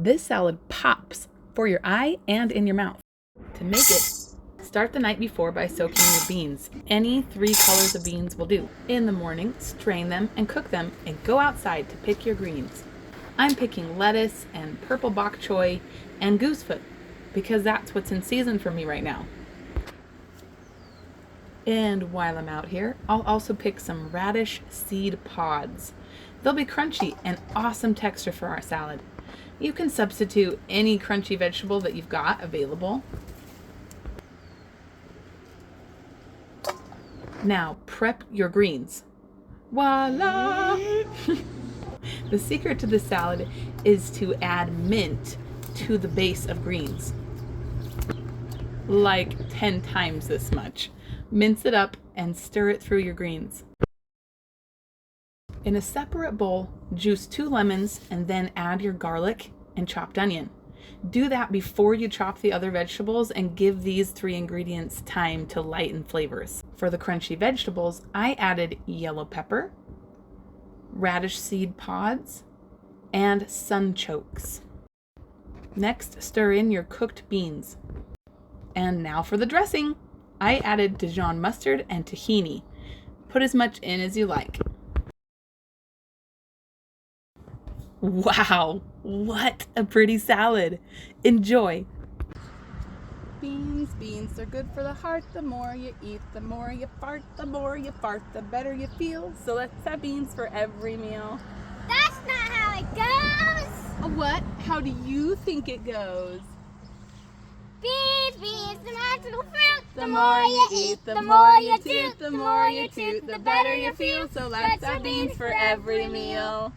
This salad pops for your eye and in your mouth. To make it, start the night before by soaking your beans. Any 3 colors of beans will do. In the morning, strain them and cook them and go outside to pick your greens. I'm picking lettuce and purple bok choy and goosefoot because that's what's in season for me right now. And while I'm out here, I'll also pick some radish seed pods. They'll be crunchy and awesome texture for our salad. You can substitute any crunchy vegetable that you've got available. Now prep your greens. Voila! The secret to this salad is to add mint to the base of greens. Like 10 times this much. Mince it up and stir it through your greens. In a separate bowl, juice 2 lemons and then add your garlic and chopped onion. Do that before you chop the other vegetables and give these 3 ingredients time to lighten flavors. For the crunchy vegetables, I added yellow pepper, radish seed pods, and sunchokes. Next, stir in your cooked beans. And now for the dressing. I added Dijon mustard and tahini. Put as much in as you like. Wow, what a pretty salad. Enjoy. Beans are good for the heart. The more you eat, the more you fart. The more you fart, the better you feel. So let's have beans for every meal. That's not how it goes. What? How do you think it goes? Beans, the magical fruit. The more you eat, the more you toot. The more you toot, the better you feel. So let's have beans for every meal.